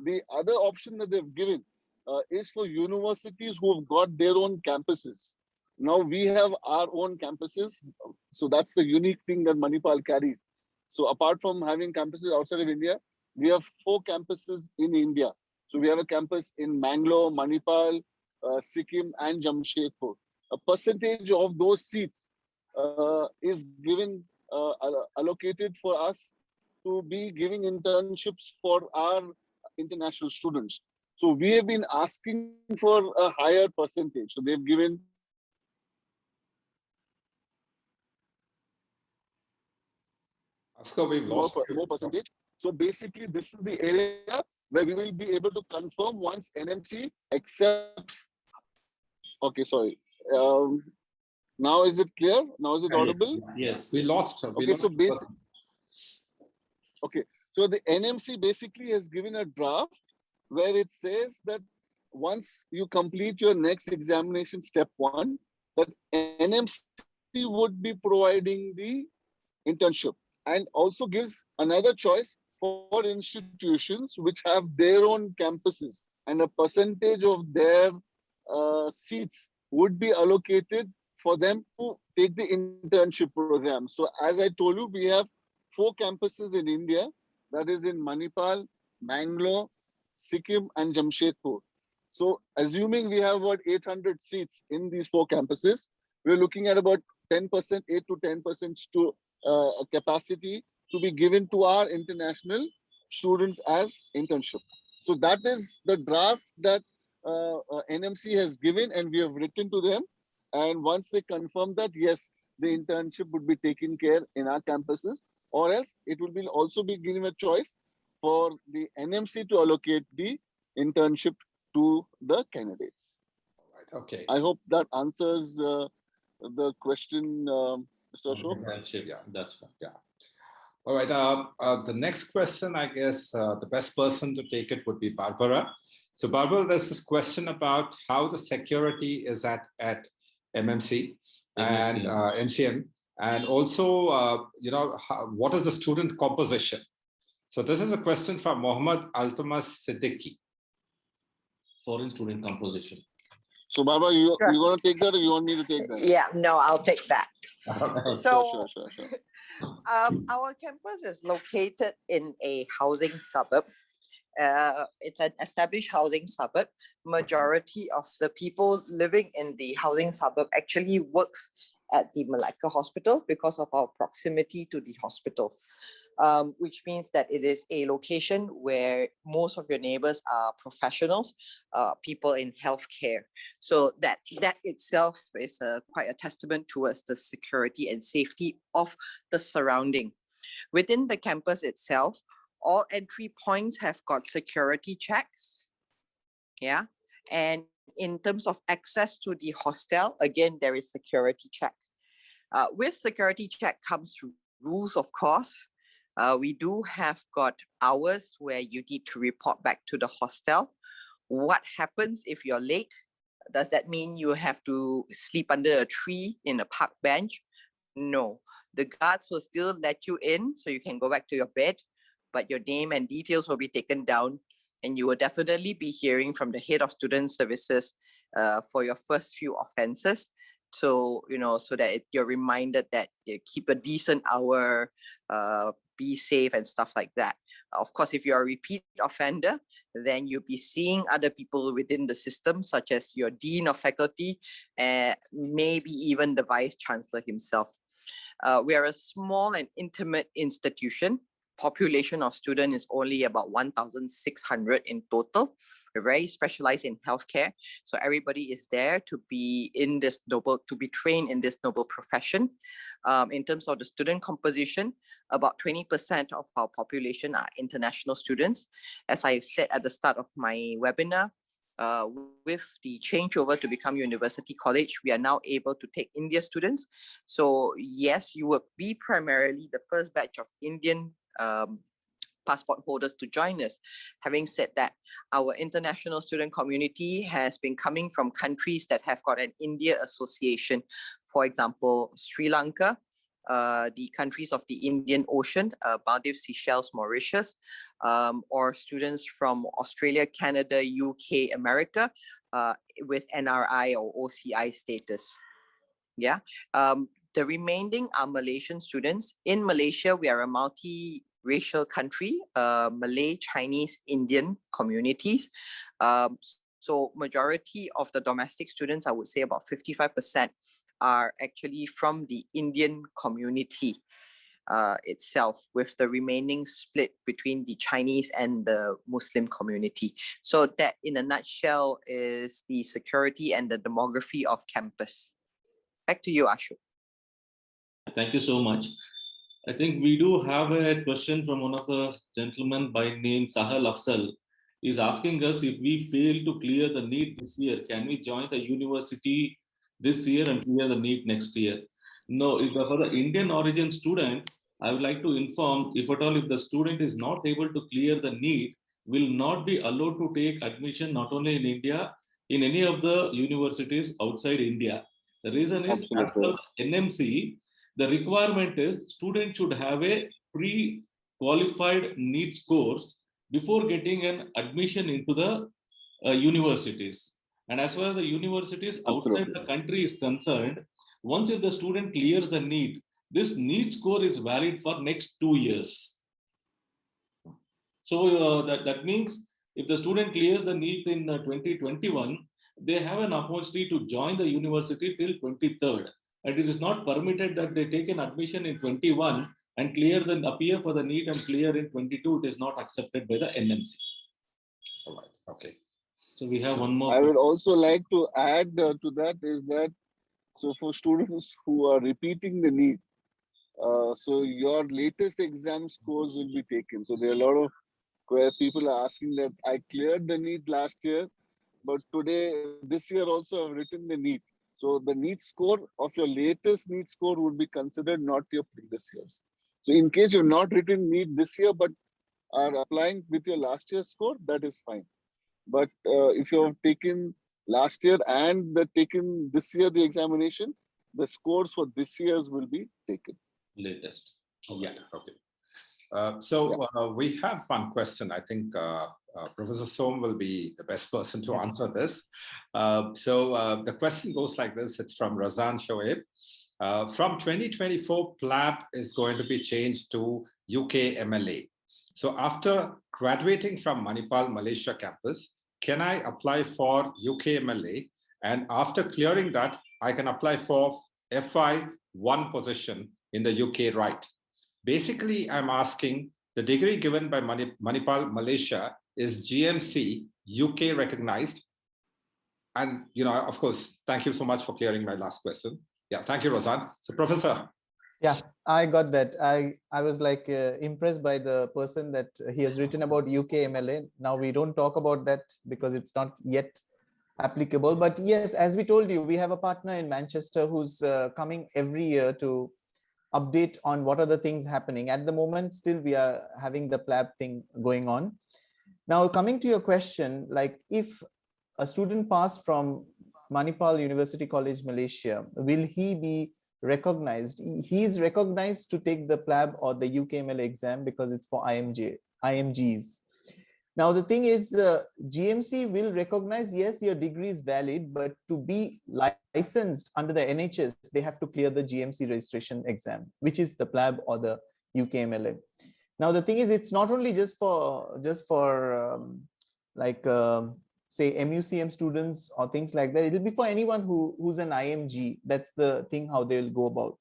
The other option that they've given is for universities who have got their own campuses. Now we have our own campuses, so that's the unique thing that Manipal carries. So apart from having campuses outside of India, we have 4 campuses in India. So we have a campus in Mangalore, Manipal, Sikkim, and Jamshedpur. A percentage of those seats is given allocated for us to be giving internships for our international students. So we have been asking for a higher percentage. So they've given Oscar, we've lost more percentage. So basically, this is the area where we will be able to confirm once NMC accepts. Okay, sorry. Now is it clear? Now is it audible? Yes. We lost. Okay, so basically, okay, so the NMC basically has given a draft where it says that once you complete your next examination, step 1, that NMC would be providing the internship, and also gives another choice for institutions which have their own campuses, and a percentage of their seats would be allocated for them to take the internship program. So as I told you, we have 4 campuses in India, that is in Manipal, Mangalore, Sikkim, and Jamshedpur. So assuming we have about 800 seats in these 4 campuses, we're looking at about 10%, 8 to 10% to capacity to be given to our international students as internship. So that is the draft that NMC has given, and we have written to them. And once they confirm that, yes, the internship would be taken care in our campuses, or else it will be also be given a choice for the NMC to allocate the internship to the candidates. Right, okay. I hope that answers the question, Mr. Ashok. Yeah, that's fine. Yeah. All right. The next question, I guess, the best person to take it would be Barbara. So, Barbara, there's this question about how the security is at MMC and MCM, and also, what is the student composition? So, this is a question from Mohammed Altamas Siddiqui. Foreign student composition. So, Barbara, you want to take that, or you want me to take that? Yeah, no, I'll take that. So, Sure. our campus is located in a housing suburb. It's an established housing suburb. Majority of the people living in the housing suburb actually works at the Malacca Hospital because of our proximity to the hospital, which means that it is a location where most of your neighbors are professionals, people in healthcare. So that itself is quite a testament towards the security and safety of the surrounding. Within the campus itself, all entry points have got security checks. Yeah. And in terms of access to the hostel, again, there is security check. With security check comes rules, of course. We do have got hours where you need to report back to the hostel. What happens if you're late? Does that mean you have to sleep under a tree in a park bench? No. The guards will still let you in so you can go back to your bed, but your name and details will be taken down, and you will definitely be hearing from the head of student services for your first few offenses. So, so that you're reminded that you keep a decent hour, be safe and stuff like that. Of course, if you're a repeat offender, then you'll be seeing other people within the system, such as your dean of faculty, and maybe even the vice chancellor himself. We are a small and intimate institution. Population of students is only about 1,600 in total. We're very specialized in healthcare, so everybody is there to be in this to be trained in this noble profession. In terms of the student composition, about 20% of our population are international students. As I said at the start of my webinar, with the changeover to become University College, we are now able to take India students. So yes, you will be primarily the first batch of Indian passport holders to join us. Having said that, our international student community has been coming from countries that have got an India association. For example, Sri Lanka, the countries of the Indian Ocean, Maldives, Seychelles, Mauritius, or students from Australia, Canada, UK, America, with NRI or OCI status. Yeah. The remaining are Malaysian students. In Malaysia, we are a multi-racial country, Malay, Chinese, Indian communities. So majority of the domestic students, I would say about 55%, are actually from the Indian community itself, with the remaining split between the Chinese and the Muslim community. So that in a nutshell is the security and the demography of campus. Back to you, Ashok. Thank you so much. I think we do have a question from one of the gentlemen by name Sahal Afzal. He's asking us, if we fail to clear the NEET this year, can we join the university this year and clear the NEET next year? No, if for the Indian origin student, I would like to inform, if at all, if the student is not able to clear the NEET, will not be allowed to take admission not only in India, in any of the universities outside India. The reason is, as per NMC, the requirement is student should have a pre-qualified NEET scores before getting an admission into the universities. And as far as the universities outside the country is concerned, once if the student clears the NEET, this NEET score is valid for next 2 years. So that means if the student clears the NEET in 2021, they have an opportunity to join the university till 23rd. And it is not permitted that they take an admission in 21 and appear for the NEET and clear in 22. It is not accepted by the NMC. All right. Okay. So we have one more. I would also like to add to that is that, so for students who are repeating the NEET, so your latest exam scores will be taken. So there are a lot of where people are asking that I cleared the NEET last year, but this year also I've written the NEET. So the NEET score of your latest NEET score would be considered, not your previous years. So in case you've not written NEET this year, but are applying with your last year's score, that is fine. But if you have taken last year and taken this year the examination, the scores for this year's will be taken. Latest. Yeah. Okay. We have one question. I think Professor Som will be the best person to answer this. The question goes like this. It's from Razan Shoaib. From 2024, PLAB is going to be changed to UK MLA. So after graduating from Manipal Malaysia campus, can I apply for UK MLA? And after clearing that, I can apply for FI1 position in the UK, right? Basically, I'm asking, the degree given by Manipal Malaysia is GMC UK recognized. And, of course, thank you so much for clearing my last question. Yeah, thank you, Rozan. So, Professor. Yeah, I got that. I was like impressed by the person that he has written about UK MLA. Now we don't talk about that because it's not yet applicable. But yes, as we told you, we have a partner in Manchester who's coming every year to update on what are the things happening. At the moment, still we are having the PLAB thing going on. Now, coming to your question, like if a student passed from Manipal University College, Malaysia, will he be recognized? He is recognized to take the PLAB or the UKML exam because it's for IMGs. Now, the thing is, GMC will recognize, yes, your degree is valid, but to be licensed under the NHS, they have to clear the GMC registration exam, which is the PLAB or the UKMLA. Now, the thing is, it's not only just for say MUCM students or things like that. It'll be for anyone who's an IMG. That's the thing how they'll go about.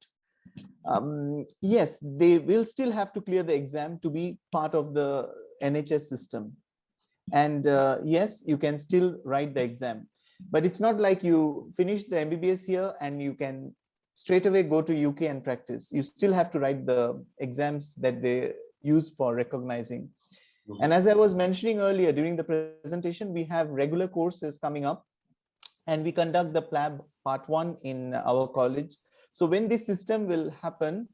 Yes, they will still have to clear the exam to be part of the NHS system. And yes, you can still write the exam, but it's not like you finish the MBBS here and you can straight away go to UK and practice. You still have to write the exams that they use for recognizing. And as I was mentioning earlier during the presentation, we have regular courses coming up and we conduct the PLAB part 1 in our college. So when this system will happen,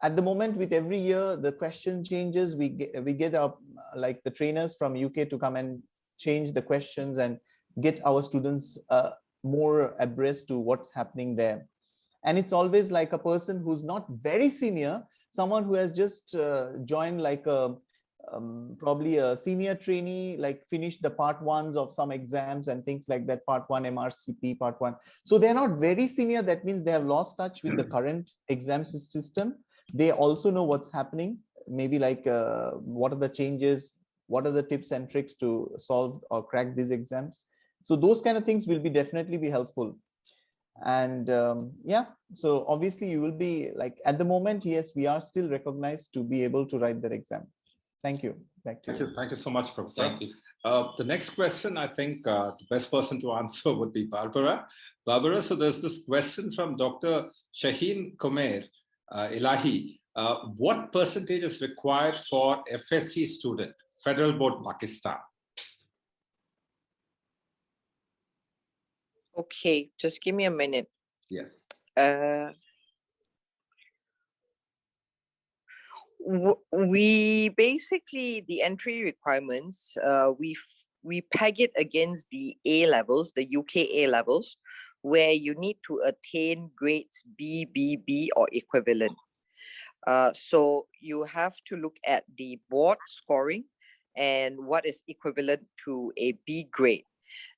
at the moment, with every year, the question changes. We get our like the trainers from UK to come and change the questions and get our students more abreast to what's happening there. And it's always like a person who's not very senior, someone who has just joined like a probably a senior trainee, like finished the part 1s of some exams and things like that, part 1 MRCP, part 1. So they're not very senior. That means they have lost touch with the current exam system. They also know what's happening, maybe like what are the changes, what are the tips and tricks to solve or crack these exams. So those kind of things will be definitely be helpful. And yeah, so obviously you will be like, at the moment, yes, we are still recognized to be able to write that exam. Thank you. Back to you. Thank you so much, Professor. Thank you. The next question, I think the best person to answer would be Barbara. Barbara, so there's this question from Dr. Shaheen Kumair Ilahi. What percentage is required for FSC student, Federal Board, Pakistan? Okay, just give me a minute. Yes. We basically, the entry requirements, we peg it against the A levels, the UK A levels, where you need to attain grades B, B, or equivalent. So you have to look at the board scoring and what is equivalent to a B grade.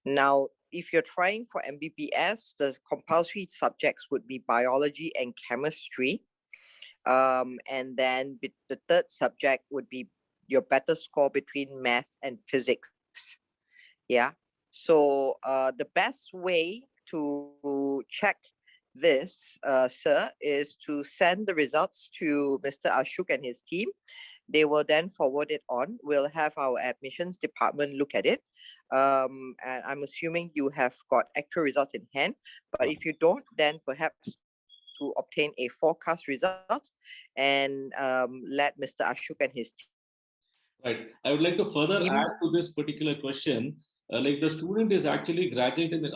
Now, if you're trying for MBBS, the compulsory subjects would be biology and chemistry. And then the third subject would be your better score between math and physics. Yeah. So the best way to check this, sir, is to send the results to Mr. Ashok and his team. They will then forward it on. We'll have our admissions department look at it. And I'm assuming you have got actual results in hand. But if you don't, then perhaps to obtain a forecast result and let Mr. Ashok and his team. Right. I would like to further add to this particular question. Like the student is actually graduating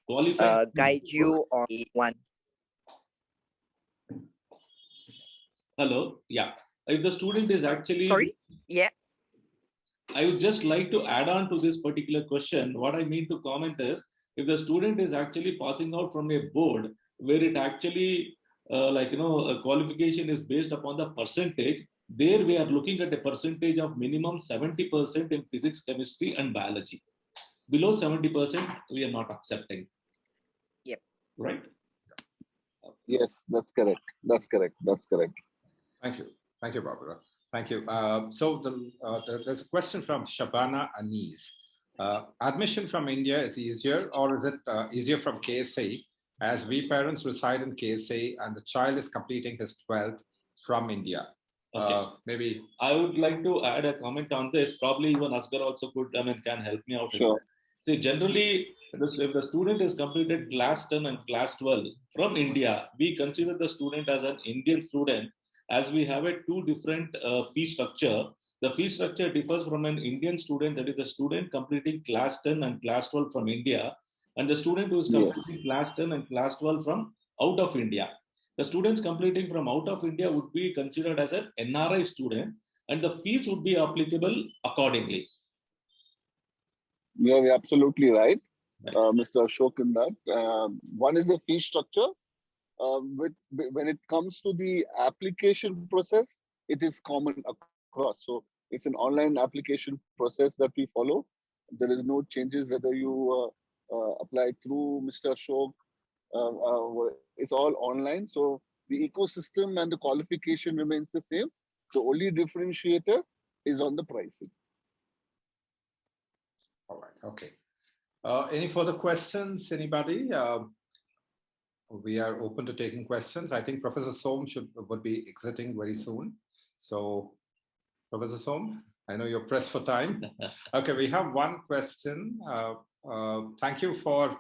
qualified. Guide you on one. Hello. Yeah. If the student is actually. Sorry. Yeah. I would just like to add on to this particular question. What I mean to comment is, if the student is actually passing out from a board where it actually a qualification is based upon the percentage, there we are looking at a percentage of minimum 70% in physics, chemistry, and biology. Below 70%, we are not accepting. Yep. Right? Yes, that's correct. That's correct. That's correct. Thank you. Thank you, Barbara. Thank you. So there's a question from Shabana Anis. Admission from India is easier, or is it easier from KSA, as we parents reside in KSA and the child is completing his 12th from India? Okay. Maybe I would like to add a comment on this. Probably even Asghar also could, can help me out. Sure. See, generally, if the student has completed class 10 and class 12 from India, we consider the student as an Indian student, as we have a two different fee structure. The fee structure differs from an Indian student, that is the student completing class 10 and class 12 from India, and the student who is completing class 10 and class 12 from out of India. the students completing from out of India would be considered as an NRI student, and the fees would be applicable accordingly. You're absolutely right, Mr. Ashok, in that. One is the fee structure. When it comes to the application process, it is common across. So it's an online application process that we follow. There is no changes whether you apply through Mr. Ashok. It's all online. So the ecosystem and the qualification remains the same. The only differentiator is on the pricing. All right. Okay. Any further questions? Anybody? We are open to taking questions. I think Professor Som would be exiting very soon. So, Professor Som, I know you're pressed for time. Okay, we have one question. Thank you for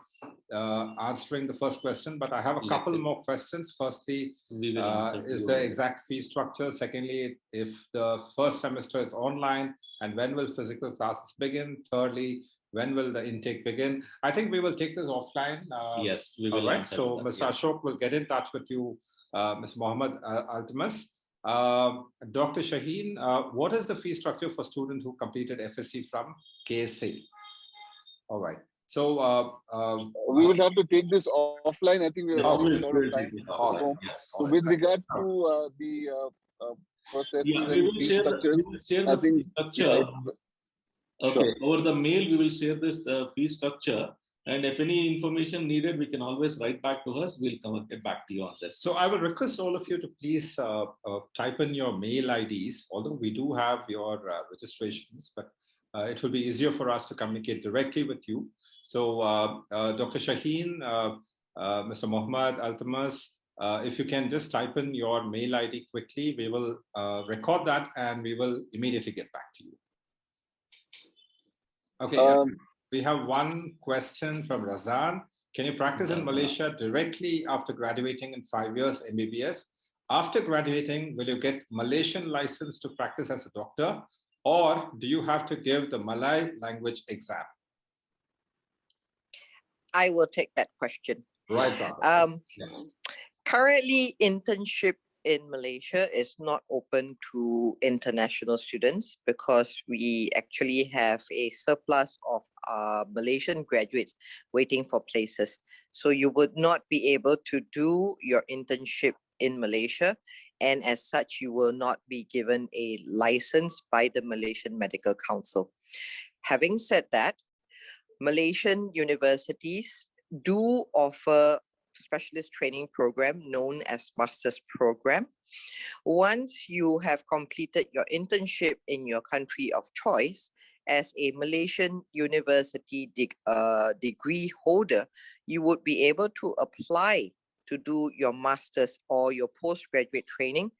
answering the first question, but I have a couple more questions. Firstly, is the exact fee structure? Secondly, if the first semester is online, and when will physical classes begin? Thirdly, when will the intake begin? I think we will take this offline. Yes, we will. All right. So Mr. Ashok will get in touch with you, Mr. Mohammed Altamas. Dr. Shaheen, what is the fee structure for students who completed FSC from KSA? All right. So we would have to take this offline. I think we are running short of time. So with regard to the processes and fee structures, I think okay, over the mail, we will share this fee structure. And if any information needed, we can always write back to us. We'll get back to you on this. So I will request all of you to please type in your mail IDs, although we do have your registrations, but it will be easier for us to communicate directly with you. So Dr. Shaheen, Mr. Mohammed Altamas, if you can just type in your mail ID quickly, we will record that and we will immediately get back to you. Okay, we have one question from Razan. Can you practice in Malaysia directly after graduating in 5 years MBBS? After graduating, will you get Malaysian license to practice as a doctor, or do you have to give the Malay language exam? I will take that question. Right, Barbara. Currently, internship in Malaysia is not open to international students because we actually have a surplus of Malaysian graduates waiting for places. So you would not be able to do your internship in Malaysia, and as such, you will not be given a license by the Malaysian Medical Council. Having said that, Malaysian universities do offer specialist training program known as master's program. Once you have completed your internship in your country of choice as a Malaysian university degree holder, you would be able to apply to do your master's or your postgraduate training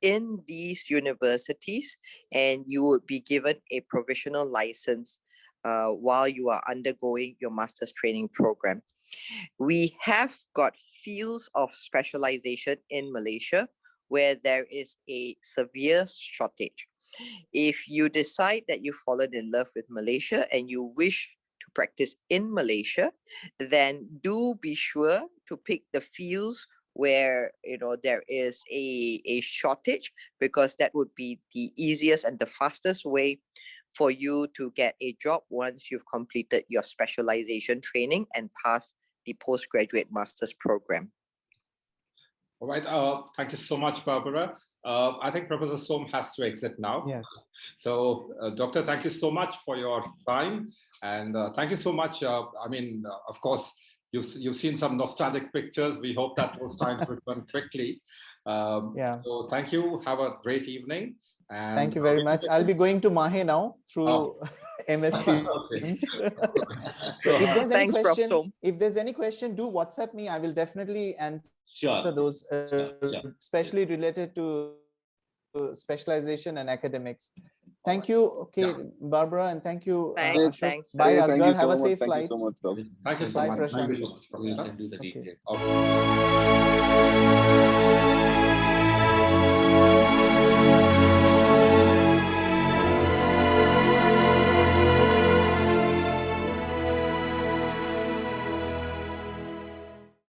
in these universities, and you would be given a provisional license while you are undergoing your master's training program. We have got fields of specialization in Malaysia where there is a severe shortage. If you decide that you've fallen in love with Malaysia and you wish to practice in Malaysia, then do be sure to pick the fields where there is a shortage, because that would be the easiest and the fastest way for you to get a job once you've completed your specialization training and passed the postgraduate master's program. All right. Thank you so much, Barbara. I think Professor Som has to exit now. Yes. So, Doctor, thank you so much for your time. And thank you so much. I mean, of course, you've seen some nostalgic pictures. We hope that those times return quickly. So thank you. Have a great evening. And thank you very much. I'll be going to Mahe now through MS Teams. So if there's any question, do WhatsApp me. I will definitely answer those, especially related to specialization and academics. Thank you. Okay, Barbara, and thank you. Thanks. Bye, Asghar. Have a much. safe flight. Thank you so much. Bye, Prashant. Thank you so much.